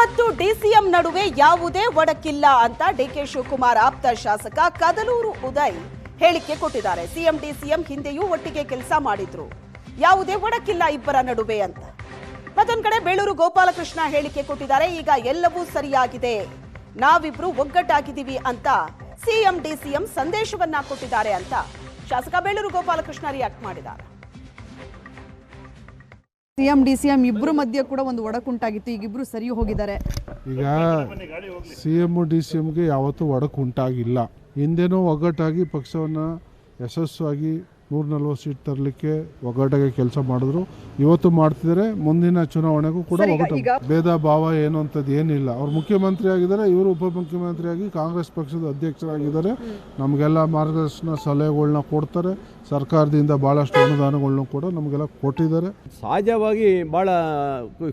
ಮತ್ತು ಡಿಸಿಎಂ ನಡುವೆ ಯಾವುದೇ ಒಡಕಿಲ್ಲ ಅಂತ ಡಿಕೆ ಶಿವಕುಮಾರ್ ಆಪ್ತ ಶಾಸಕ ಕದಲೂರು ಉದಯ್ ಹೇಳಿಕೆ ಕೊಟ್ಟಿದ್ದಾರೆ. ಸಿಎಂ ಡಿಸಿಎಂ ಹಿಂದೆಯೂ ಒಟ್ಟಿಗೆ ಕೆಲಸ ಮಾಡಿದ್ರು, ಯಾವುದೇ ಒಡಕಿಲ್ಲ ಇಬ್ಬರ ನಡುವೆ ಅಂತ. ಮತ್ತೊಂದು ಕಡೆ ಬೇಳೂರು ಗೋಪಾಲಕೃಷ್ಣ ಹೇಳಿಕೆ ಕೊಟ್ಟಿದ್ದಾರೆ. ಈಗ ಎಲ್ಲವೂ ಸರಿಯಾಗಿದೆ, ನಾವಿಬ್ರು ಒಗ್ಗಟ್ಟಾಗಿದ್ದೀವಿ ಅಂತ ಸಿಎಂ ಡಿಸಿಎಂ ಸಂದೇಶವನ್ನ ಕೊಟ್ಟಿದ್ದಾರೆ ಅಂತ ಶಾಸಕ ಬೇಳೂರು ಗೋಪಾಲಕೃಷ್ಣ ರಿಯಾಕ್ಟ್ ಮಾಡಿದ್ದಾರೆ. ಸಿಎಂ ಡಿಸಿಎಂ ಇಬ್ಬರು ಮಧ್ಯೆ ಕೂಡ ಒಂದು ಒಡಕುಂಟಾಗಿತ್ತು, ಈಗ ಇಬ್ರು ಸರಿ ಹೋಗಿದ್ದಾರೆ. ಈಗ ಸಿಎಂ ಡಿಸಿಎಂಗೆ ಯಾವತ್ತೂ ಒಡಕು ಉಂಟಾಗಿಲ್ಲ. ಹಿಂದೆನೂ ಒಗ್ಗಟ್ಟಾಗಿ ಪಕ್ಷವನ್ನು ಯಶಸ್ವಿಯಾಗಿ 140 ಸೀಟ್ ತರಲಿಕ್ಕೆ ಒಗ್ಗಟ್ಟಾಗಿ ಕೆಲಸ ಮಾಡಿದ್ರು, ಇವತ್ತು ಮಾಡ್ತಿದ್ದಾರೆ. ಮುಂದಿನ ಚುನಾವಣೆಗೂ ಕೂಡ ಒಗ್ಗಟ್ಟು, ಭೇದ ಭಾವ ಏನು ಅಂತದ್ದು ಏನಿಲ್ಲ. ಅವ್ರು ಮುಖ್ಯಮಂತ್ರಿ ಆಗಿದ್ದಾರೆ, ಇವರು ಉಪಮುಖ್ಯಮಂತ್ರಿಯಾಗಿ ಕಾಂಗ್ರೆಸ್ ಪಕ್ಷದ ಅಧ್ಯಕ್ಷರಾಗಿದ್ದಾರೆ. ನಮಗೆಲ್ಲ ಮಾರ್ಗದರ್ಶನ ಸಲಹೆಗಳನ್ನ ಕೊಡ್ತಾರೆ. ಸರ್ಕಾರದಿಂದ ಭಾಳಷ್ಟು ಅನುದಾನಗಳನ್ನೂ ಕೂಡ ನಮಗೆಲ್ಲ ಕೊಟ್ಟಿದ್ದಾರೆ. ಸಹಜವಾಗಿ ಭಾಳ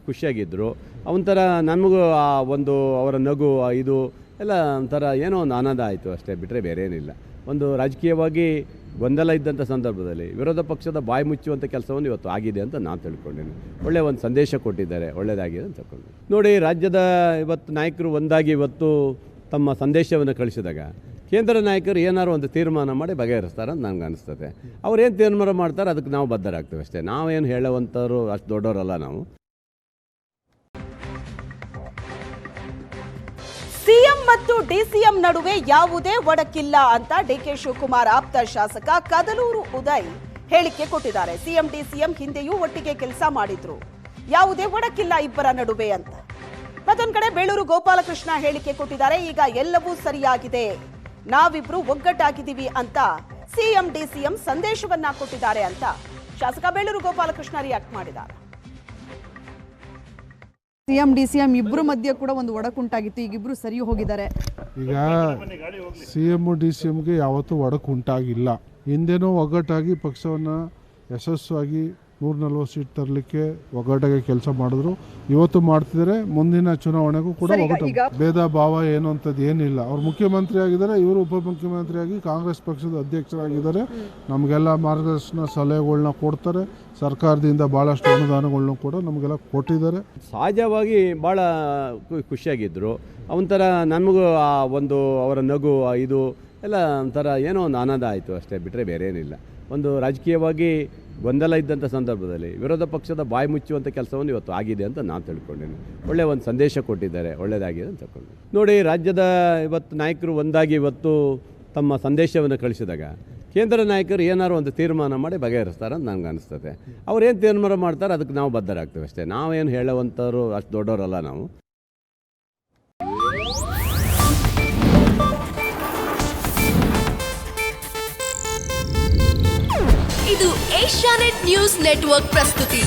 ಖುಷಿಯಾಗಿದ್ದರು. ಒಂಥರ ನಮಗೂ ಆ ಒಂದು ಅವರ ನಗು ಇದು ಎಲ್ಲ ಒಂಥರ ಏನೋ ಒಂದು ಆನಂದ ಆಯಿತು ಅಷ್ಟೇ, ಬಿಟ್ಟರೆ ಬೇರೆ ಏನಿಲ್ಲ. ಒಂದು ರಾಜಕೀಯವಾಗಿ ಗೊಂದಲ ಇದ್ದಂಥ ಸಂದರ್ಭದಲ್ಲಿ ವಿರೋಧ ಪಕ್ಷದ ಬಾಯಿ ಮುಚ್ಚುವಂಥ ಕೆಲಸವನ್ನು ಇವತ್ತು ಆಗಿದೆ ಅಂತ ನಾನು ತಿಳ್ಕೊಂಡೇನೆ. ಒಳ್ಳೆಯ ಒಂದು ಸಂದೇಶ ಕೊಟ್ಟಿದ್ದಾರೆ, ಒಳ್ಳೆಯದಾಗಿದೆ ಅಂತ ತಿಳ್ಕೊಂಡು ನೋಡಿ. ರಾಜ್ಯದ ಇವತ್ತು ನಾಯಕರು ಒಂದಾಗಿ ಇವತ್ತು ತಮ್ಮ ಸಂದೇಶವನ್ನು ಕಳಿಸಿದಾಗ ಕೇಂದ್ರ ನಾಯಕರು ಏನಾರು ಒಂದು ತೀರ್ಮಾನ ಮಾಡಿ ಬಗೆಹರಿಸ್ತಾರೆ ಅಂತ ನನಗೆ ಅನಿಸ್ತದೆ. ಅವ್ರೇನು ತೀರ್ಮಾನ ಮಾಡ್ತಾರೆ ಅದಕ್ಕೆ ನಾವು ಬದ್ಧರಾಗ್ತೇವೆ ಅಷ್ಟೇ. ನಾವೇನು ಹೇಳುವಂಥವ್ರು ಅಷ್ಟು ದೊಡ್ಡವರಲ್ಲ ನಾವು. ಸಿಎಂ ಮತ್ತು ಡಿಸಿಎಂ ನಡುವೆ ಯಾವುದೇ ಒಡಕಿಲ್ಲ ಅಂತ ಡಿಕೆ ಶಿವಕುಮಾರ್ ಆಪ್ತ ಶಾಸಕ ಕದಲೂರು ಉದಯ್ ಹೇಳಿಕೆ ಕೊಟ್ಟಿದ್ದಾರೆ. ಸಿಎಂ ಡಿಸಿಎಂ ಹಿಂದೆಯೂ ಒಟ್ಟಿಗೆ ಕೆಲಸ ಮಾಡಿದ್ರು, ಯಾವುದೇ ಒಡಕಿಲ್ಲ ಇಬ್ಬರ ನಡುವೆ ಅಂತ. ಮತ್ತೊಂದು ಕಡೆ ಬೇಳೂರು ಗೋಪಾಲಕೃಷ್ಣ ಹೇಳಿಕೆ ಕೊಟ್ಟಿದ್ದಾರೆ. ಈಗ ಎಲ್ಲವೂ ಸರಿಯಾಗಿದೆ, ನಾವಿಬ್ರು ಒಗ್ಗಟ್ಟಾಗಿದ್ದೀವಿ ಅಂತ ಸಿಎಂ ಡಿಸಿಎಂ ಸಂದೇಶವನ್ನ ಕೊಟ್ಟಿದ್ದಾರೆ ಅಂತ ಶಾಸಕ ಬೇಳೂರು ಗೋಪಾಲಕೃಷ್ಣ ರಿಯಾಕ್ಟ್ ಮಾಡಿದ್ದಾರೆ. ಸಿಎಂ ಡಿಸಿಎಂ ಇಬ್ಬರು ಮಧ್ಯೆ ಕೂಡ ಒಂದು ಒಡಕುಂಟಾಗಿತ್ತು, ಈಗ ಇಬ್ರು ಸರಿ ಹೋಗಿದ್ದಾರೆ. ಈಗ ಸಿಎಂ ಡಿಸಿಎಂಗೆ ಯಾವತ್ತೂ ಒಡಕು ಉಂಟಾಗಿಲ್ಲ. ಹಿಂದೆನೂ ಒಗ್ಗಟ್ಟಾಗಿ ಪಕ್ಷವನ್ನು ಯಶಸ್ವಿಯಾಗಿ 140 ಸೀಟ್ ತರಲಿಕ್ಕೆ ಒಗ್ಗಟ್ಟಾಗಿ ಕೆಲಸ ಮಾಡಿದ್ರು, ಇವತ್ತು ಮಾಡ್ತಿದ್ದಾರೆ. ಮುಂದಿನ ಚುನಾವಣೆಗೂ ಕೂಡ ಒಗ್ಗಟ್ಟು, ಭೇದ ಭಾವ ಏನು ಅಂತದ್ದು ಏನಿಲ್ಲ. ಅವ್ರು ಮುಖ್ಯಮಂತ್ರಿ ಆಗಿದ್ದಾರೆ, ಇವರು ಉಪಮುಖ್ಯಮಂತ್ರಿಯಾಗಿ ಕಾಂಗ್ರೆಸ್ ಪಕ್ಷದ ಅಧ್ಯಕ್ಷರಾಗಿದ್ದಾರೆ. ನಮಗೆಲ್ಲ ಮಾರ್ಗದರ್ಶನ ಸಲಹೆಗಳನ್ನ ಕೊಡ್ತಾರೆ. ಸರ್ಕಾರದಿಂದ ಭಾಳಷ್ಟು ಅನುದಾನಗಳನ್ನೂ ಕೂಡ ನಮಗೆಲ್ಲ ಕೊಟ್ಟಿದ್ದಾರೆ. ಸಹಜವಾಗಿ ಭಾಳ ಖುಷಿಯಾಗಿದ್ದರು. ಒಂಥರ ನಮಗೂ ಆ ಒಂದು ಅವರ ನಗು ಇದು ಎಲ್ಲ ಒಂಥರ ಏನೋ ಒಂದು ಆನಂದ ಆಯಿತು ಅಷ್ಟೇ, ಬಿಟ್ಟರೆ ಬೇರೆ ಏನಿಲ್ಲ. ಒಂದು ರಾಜಕೀಯವಾಗಿ ಗೊಂದಲ ಇದ್ದಂಥ ಸಂದರ್ಭದಲ್ಲಿ ವಿರೋಧ ಪಕ್ಷದ ಬಾಯಿ ಮುಚ್ಚುವಂಥ ಕೆಲಸವನ್ನು ಇವತ್ತು ಆಗಿದೆ ಅಂತ ನಾನು ತಿಳ್ಕೊಂಡೇನೆ. ಒಳ್ಳೆಯ ಒಂದು ಸಂದೇಶ ಕೊಟ್ಟಿದ್ದಾರೆ, ಒಳ್ಳೆಯದಾಗಿದೆ ಅಂತ ತಿಳ್ಕೊಂಡು ನೋಡಿ. ರಾಜ್ಯದ ಇವತ್ತು ನಾಯಕರು ಒಂದಾಗಿ ಇವತ್ತು ತಮ್ಮ ಸಂದೇಶವನ್ನು ಕಳಿಸಿದಾಗ ಕೇಂದ್ರ ನಾಯಕರು ಏನಾರು ಒಂದು ತೀರ್ಮಾನ ಮಾಡಿ ಬಗೆಹರಿಸ್ತಾರೆ ಅಂತ ನನಗೆ ಅನಿಸ್ತದೆ. ಅವ್ರೇನು ತೀರ್ಮಾನ ಮಾಡ್ತಾರೆ ಅದಕ್ಕೆ ನಾವು ಬದ್ಧರಾಗ್ತೇವೆ ಅಷ್ಟೇ. ನಾವೇನು ಹೇಳುವಂಥವ್ರು ಅಷ್ಟು ದೊಡ್ಡವರಲ್ಲ ನಾವು. ಇದು ಏಷ್ಯಾನೆಟ್ ನ್ಯೂಸ್ ನೆಟ್ವರ್ಕ್ ಪ್ರಸ್ತುತಿ.